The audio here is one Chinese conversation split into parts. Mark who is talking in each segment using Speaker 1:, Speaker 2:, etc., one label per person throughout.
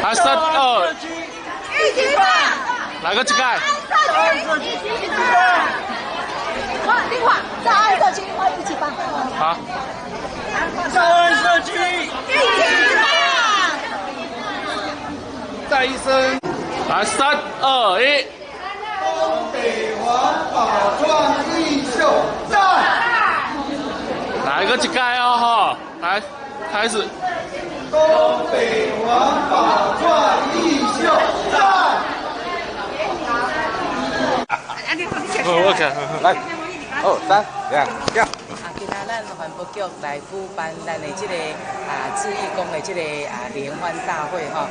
Speaker 1: 啊，3、2，
Speaker 2: 一起吧！
Speaker 1: 哪个这个？
Speaker 2: 哇，另外在爱社区，一起吧。
Speaker 1: 好。
Speaker 3: 在爱社区，
Speaker 2: 一起吧！
Speaker 1: 再一声，来3、2、1。
Speaker 3: 东北环保创意秀战！
Speaker 1: 哪一个去盖哦哈？来，开始。
Speaker 3: 东北环保创意秀战！
Speaker 1: 我看，来，2、3、2，
Speaker 4: 今仔咱环保局来举办咱的这个志义工的这个联欢大会吼。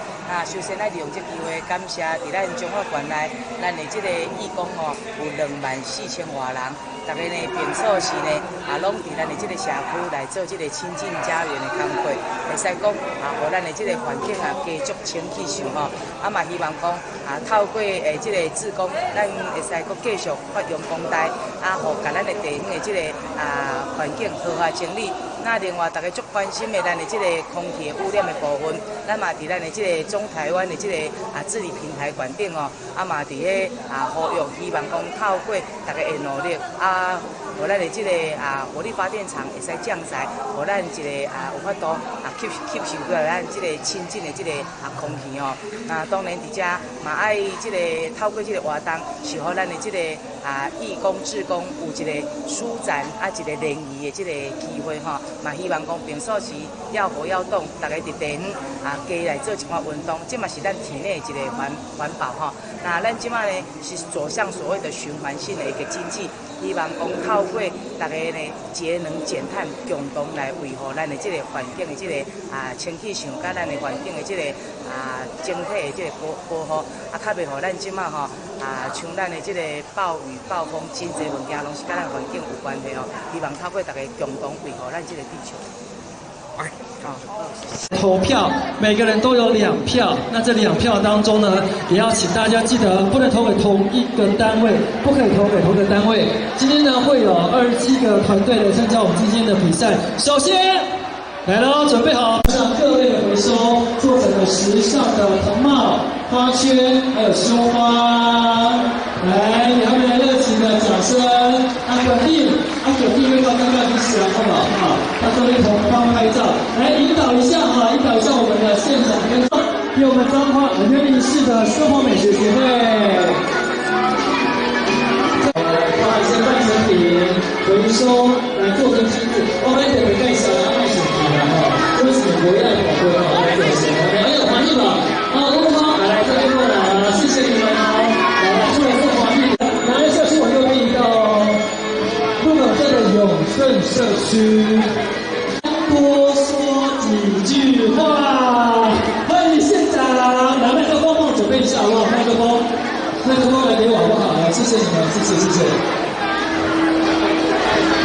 Speaker 4: 首先来利用这机会感谢伫咱中华县内咱的这个义工吼有24000多人。大家呢，平素时呢，拢伫咱的这个社区来做这个亲近家园的工作，会使讲互咱的这个环境继续清气上吼。嘛希望讲透过这个志工，咱会使搁继续发扬光大，互甲咱的地方的这个环境好好整理。那另外，大家足关心的咱的这个空气污染的部分，咱嘛伫咱的这个中台湾的这个治理平台馆顶哦，嘛伫咧呼吁，希望讲透过大家的努力互咱的这个火力发电厂会使降载，互咱一个有法度吸收过来咱这个清净的这个空气哦。当然伫遮嘛爱这个透过这个活动，是互咱的这个义工志工有一个舒展一个联谊的这个机会吼。嘛希望讲平素时要活要动，大家伫地方加来做一寡运动，这嘛是咱体内的一个环保吼。那咱即马呢是走向所谓的循环性的一个经济，希望讲透过大家呢节能减碳，共同来维护咱的这个环境的这个清气上，甲咱的环境的这个整体的这个保护，较袂互咱即马吼像咱的这个暴雨、暴风，真侪物件拢是甲咱环境有关系哦。希望透过大家共同维护咱这个地球。
Speaker 5: 投票，每个人都有2票。那这2票当中呢，也要请大家记得，不能投给同一个单位，不可以投给同一个单位。今天呢，会有27个团队来参加我们今天的比赛。首先来喽，准备好，让各类的回收做成了时尚的藤帽、花圈，还有胸花。来，给他们来热情的掌声。阿葛弟又到刚刚已经洗完了哈，他这边同帮拍照，来引导一下我们的现场跟我们彰化园林市的生活美学协会。把一些半成品回收来做成精致，我们得盖小杨爱手机了哈，为什么不要宝贵哈？来这些，还有黄玉宝，乌涛来这边过来了，谢谢你们哦，来出来送黄玉，来社区往右边移动哦，鹿港镇的永顺社区，多说几句话，欢迎现场，来麦克风帮我准备一下好不好？麦克风来给我好不好？来，谢谢你们，谢谢。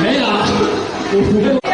Speaker 5: 没啦，我不会。